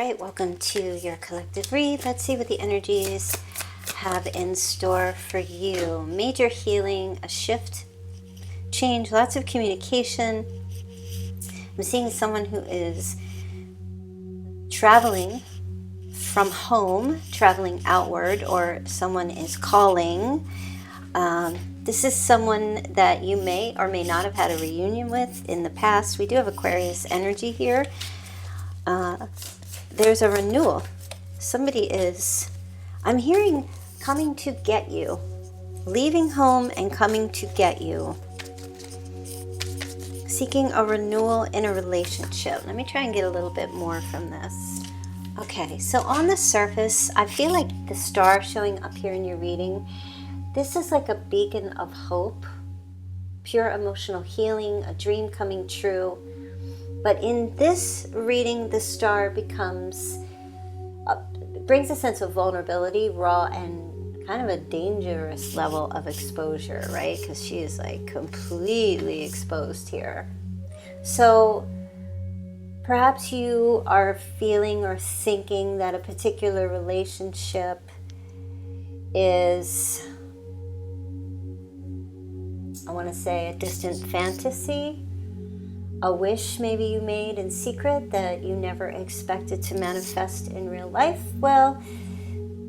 right, welcome to your collective read. Let's see what the energies have in store for you. Major healing, a shift, change, lots of communication. I'm seeing someone who is traveling from home, traveling outward, or someone is calling. This is someone that you may or may not have had a reunion with in the past. We do have Aquarius energy here. There's a renewal. Somebody is, I'm hearing, coming to get you. Leaving home and coming to get you. Seeking a renewal in a relationship. Let me try and get a little bit more from this. Okay, so on the surface, I feel like the star showing up here in your reading, this is like a beacon of hope, pure emotional healing, a dream coming true. But in this reading, the star brings a sense of vulnerability, raw, and kind of a dangerous level of exposure, right? Because she is like completely exposed here. So perhaps you are feeling or thinking that a particular relationship is, I want to say, a distant fantasy. A wish maybe you made in secret that you never expected to manifest in real life. Well,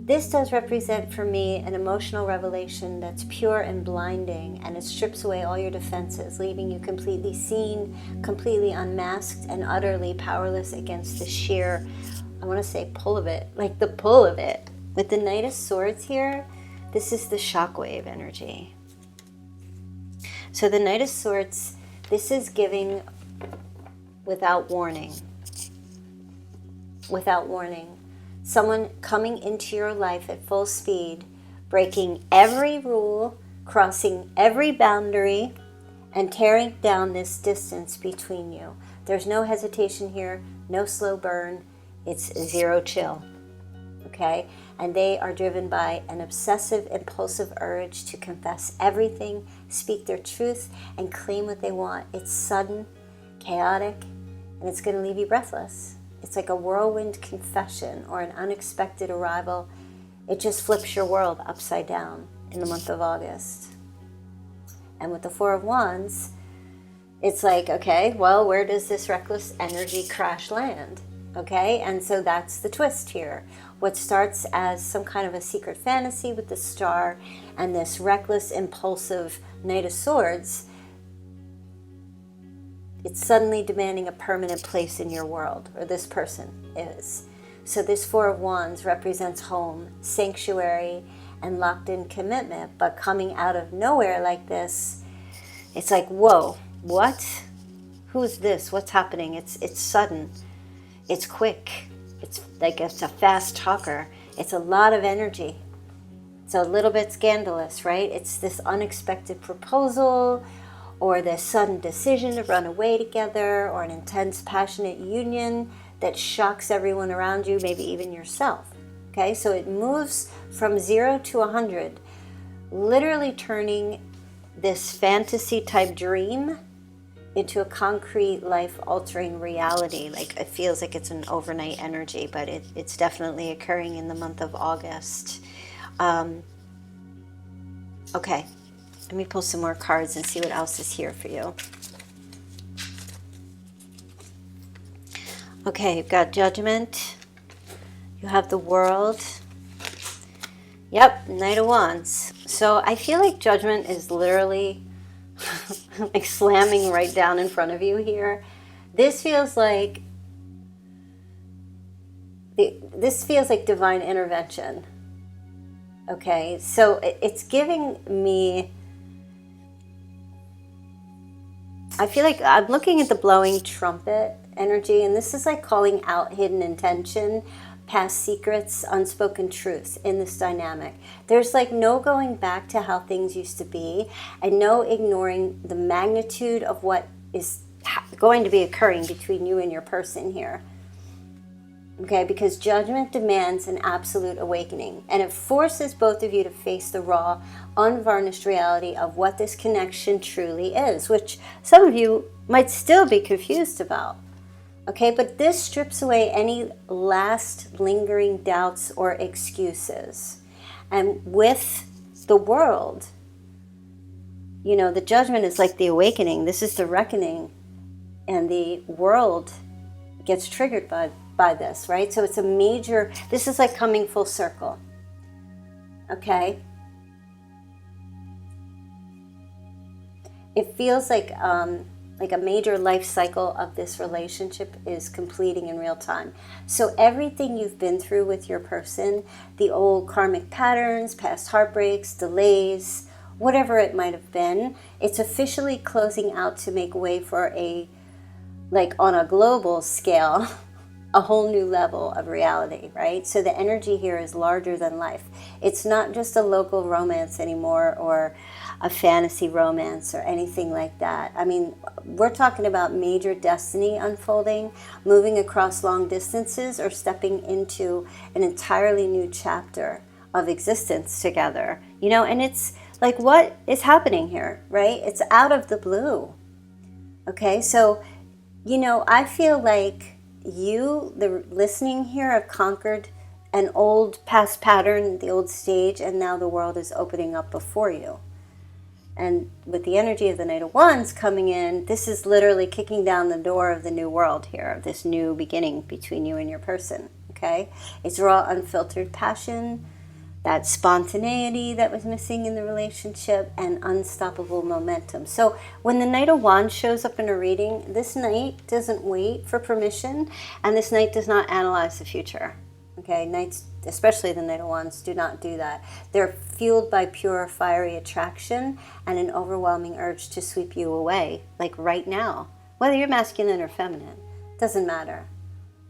this does represent for me an emotional revelation that's pure and blinding, and it strips away all your defenses, leaving you completely seen, completely unmasked, and utterly powerless against the sheer, I want to say, pull of it, like the pull of it. With the Knight of Swords here, this is the shockwave energy. So the Knight of Swords, this is giving without warning. Without warning. Someone coming into your life at full speed, breaking every rule, crossing every boundary, and tearing down this distance between you. There's no hesitation here, no slow burn. It's zero chill. Okay? And they are driven by an obsessive, impulsive urge to confess everything, speak their truth, and claim what they want. It's sudden, chaotic, and it's going to leave you breathless. It's like a whirlwind confession or an unexpected arrival. It just flips your world upside down in the month of August. And with the Four of Wands, it's like, okay, well, where does this reckless energy crash land? Okay, and so that's the twist here. What starts as some kind of a secret fantasy with the star and this reckless, impulsive Knight of Swords, it's suddenly demanding a permanent place in your world, or this person is. So this Four of Wands represents home, sanctuary, and locked-in commitment, but coming out of nowhere like this, it's like, whoa, what? Who's this? What's happening? It's sudden. It's quick. It's like it's a fast talker. It's a lot of energy. It's a little bit scandalous, right? It's this unexpected proposal, or this sudden decision to run away together, or an intense, passionate union that shocks everyone around you, maybe even yourself. Okay, so it moves from 0 to 100, literally turning this fantasy-type dream into a concrete, life-altering reality. Like, it feels like it's an overnight energy, but it's definitely occurring in the month of August. Okay. Let me pull some more cards and see what else is here for you. Okay, you've got Judgment. You have the World. Yep, Knight of Wands. So I feel like Judgment is literally like slamming right down in front of you here. This feels like divine intervention. Okay, so it's giving me, I feel like I'm looking at the blowing trumpet energy, and this is like calling out hidden intention, past secrets, unspoken truths in this dynamic. There's like no going back to how things used to be, and no ignoring the magnitude of what is going to be occurring between you and your person here. Okay, because Judgment demands an absolute awakening, and it forces both of you to face the raw, unvarnished reality of what this connection truly is, which some of you might still be confused about. Okay, but this strips away any last lingering doubts or excuses. And with the world, you know, the judgment is like the awakening. This is the reckoning. And the world gets triggered by this, right? So it's a major, this is like coming full circle. Okay? It feels like a major life cycle of this relationship is completing in real time. So everything you've been through with your person, the old karmic patterns, past heartbreaks, delays, whatever it might have been, it's officially closing out to make way for a, like on a global scale, a whole new level of reality, right? So the energy here is larger than life. It's not just a local romance anymore, or a fantasy romance or anything like that. I mean, we're talking about major destiny unfolding, moving across long distances, or stepping into an entirely new chapter of existence together. You know, and it's like, what is happening here, right? It's out of the blue. Okay, so, you know, I feel like you, the listening here, have conquered an old past pattern, the old stage, and now the world is opening up before you. And with the energy of the Knight of Wands coming in, this is literally kicking down the door of the new world here, this new beginning between you and your person, okay? It's raw, unfiltered passion, that spontaneity that was missing in the relationship, and unstoppable momentum. So when the Knight of Wands shows up in a reading, this knight doesn't wait for permission, and this knight does not analyze the future. Okay, knights, especially the Knight of Wands, do not do that. They're fueled by pure fiery attraction and an overwhelming urge to sweep you away, like right now. Whether you're masculine or feminine, doesn't matter.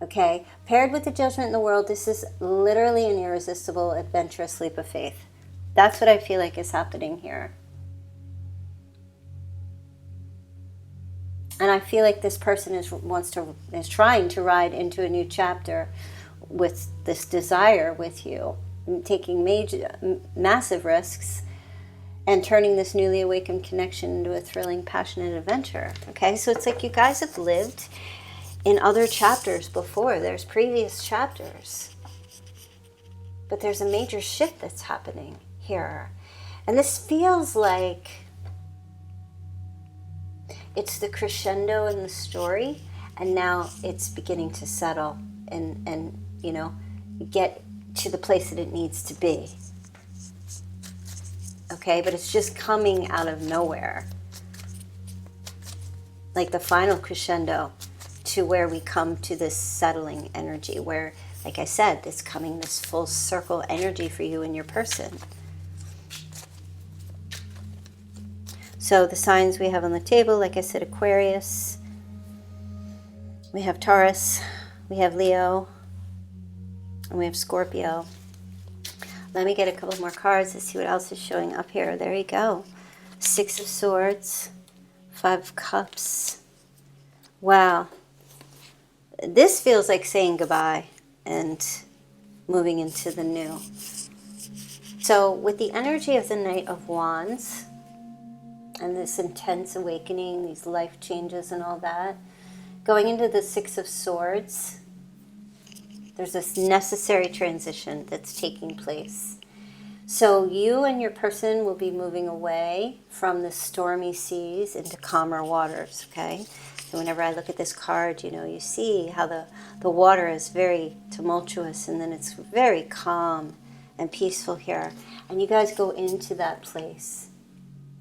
Okay, paired with the judgment in the world, this is literally an irresistible, adventurous leap of faith. That's what I feel like is happening here. And I feel like this person is trying to ride into a new chapter with this desire with you, taking massive risks, and turning this newly awakened connection into a thrilling, passionate adventure. Okay, so it's like you guys have lived in other chapters before. There's previous chapters, but there's a major shift that's happening here. And this feels like it's the crescendo in the story, and now it's beginning to settle and you know, get to the place that it needs to be. Okay, but it's just coming out of nowhere. Like the final crescendo to where we come to this settling energy where, like I said, it's coming this full circle energy for you and your person. So the signs we have on the table, like I said, Aquarius, we have Taurus, we have Leo, and we have Scorpio. Let me get a couple more cards to see what else is showing up here. There you go. Six of Swords, Five of Cups. Wow. This feels like saying goodbye and moving into the new. So with the energy of the Knight of Wands and this intense awakening, these life changes and all that, going into the Six of Swords, there's this necessary transition that's taking place. So you and your person will be moving away from the stormy seas into calmer waters, okay? So whenever I look at this card, you know, you see how the water is very tumultuous, and then it's very calm and peaceful here. And you guys go into that place,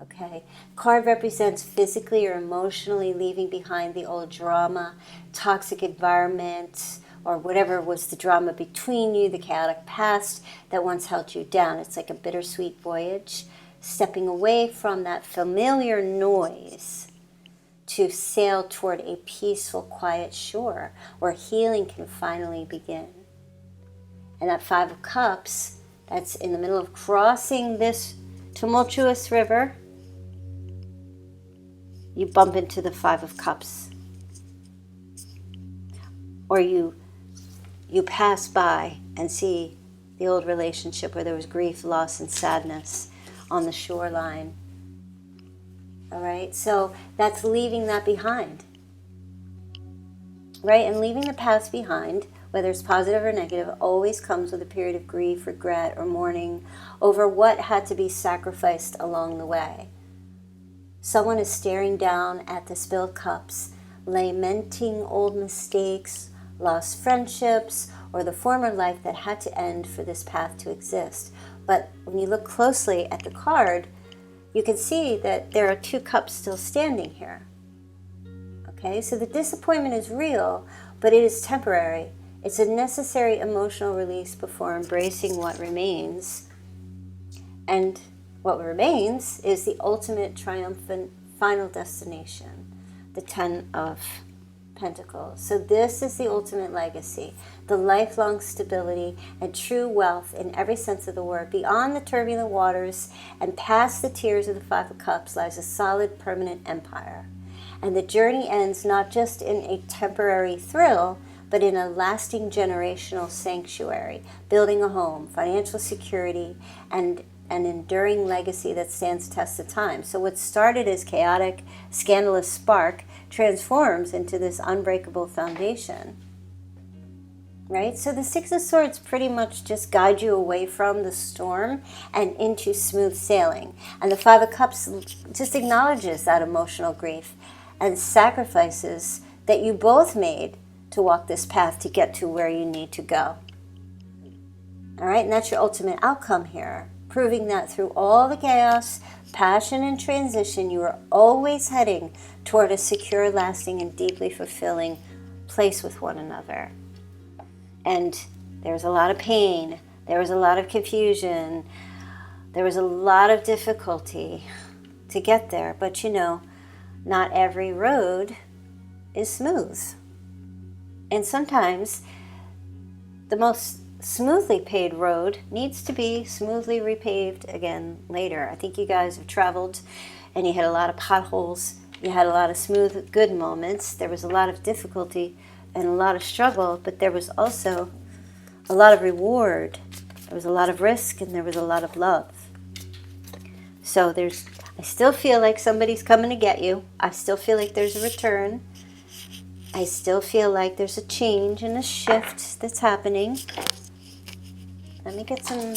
okay? Card represents physically or emotionally leaving behind the old drama, toxic environment, or whatever was the drama between you, the chaotic past that once held you down. It's like a bittersweet voyage, stepping away from that familiar noise to sail toward a peaceful, quiet shore where healing can finally begin. And that Five of Cups, that's in the middle of crossing this tumultuous river, you bump into the Five of Cups. Or you pass by and see the old relationship where there was grief, loss, and sadness on the shoreline. All right, so that's leaving that behind. right? And leaving the past behind, whether it's positive or negative, always comes with a period of grief, regret, or mourning over what had to be sacrificed along the way. Someone is staring down at the spilled cups, lamenting old mistakes, lost friendships, or the former life that had to end for this path to exist. But when you look closely at the card, you can see that there are 2 cups still standing here. Okay, so the disappointment is real, but it is temporary. It's a necessary emotional release before embracing what remains. And what remains is the ultimate triumphant final destination, the 10 of Pentacles. So this is the ultimate legacy, the lifelong stability and true wealth in every sense of the word. Beyond the turbulent waters and past the tears of the 5 of Cups lies a solid permanent empire. And the journey ends not just in a temporary thrill, but in a lasting generational sanctuary, building a home, financial security, and an enduring legacy that stands test of time. So what started as chaotic, scandalous spark transforms into this unbreakable foundation. Right? So the 6 of Swords pretty much just guide you away from the storm and into smooth sailing. And the 5 of Cups just acknowledges that emotional grief and sacrifices that you both made to walk this path to get to where you need to go. All right, and that's your ultimate outcome here, proving that through all the chaos, passion, and transition, you are always heading toward a secure, lasting, and deeply fulfilling place with one another. And there's a lot of pain, there was a lot of confusion, there was a lot of difficulty to get there, but you know, not every road is smooth. And sometimes the most smoothly paved road needs to be smoothly repaved again later. I think you guys have traveled and you had a lot of potholes. You had a lot of smooth, good moments. There was a lot of difficulty and a lot of struggle, but there was also a lot of reward. There was a lot of risk and there was a lot of love. So I still feel like somebody's coming to get you. I still feel like there's a return. I still feel like there's a change and a shift that's happening. Let me get some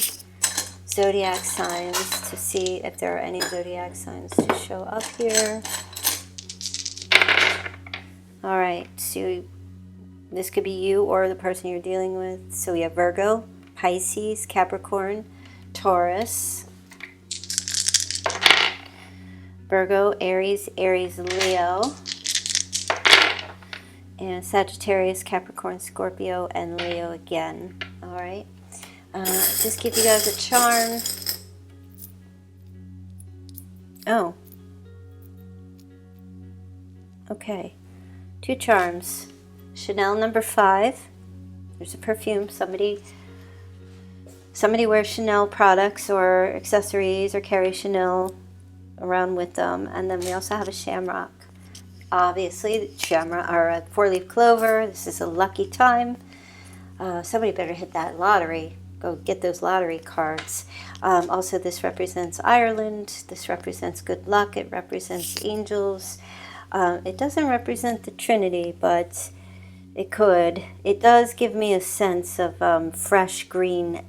zodiac signs to see if there are any zodiac signs to show up here. All right, so this could be you or the person you're dealing with. So we have Virgo, Pisces, Capricorn, Taurus, Virgo, Aries, Leo, and Sagittarius, Capricorn, Scorpio, and Leo again. All right. Just give you guys a charm. Oh. Okay. 2 charms. Chanel number 5. There's a perfume. Somebody wears Chanel products or accessories or carries Chanel around with them. And then we also have a shamrock. Obviously, shamrock or a 4-leaf clover. This is a lucky time. Somebody better hit that lottery. Go get those lottery cards. Also, this represents Ireland. This represents good luck. It represents angels. It doesn't represent the Trinity, but it could. It does give me a sense of fresh, green,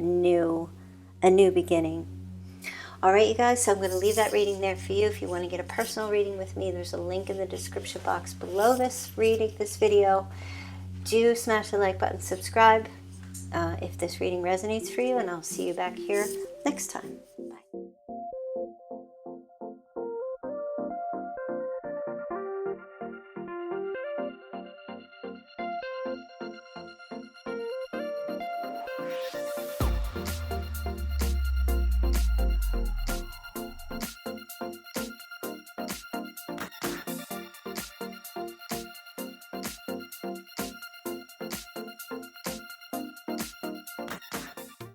a new beginning. All right, you guys, so I'm going to leave that reading there for you. If you want to get a personal reading with me, there's a link in the description box below this video. Do smash the like button, subscribe if this reading resonates for you, and I'll see you back here next time. Bye.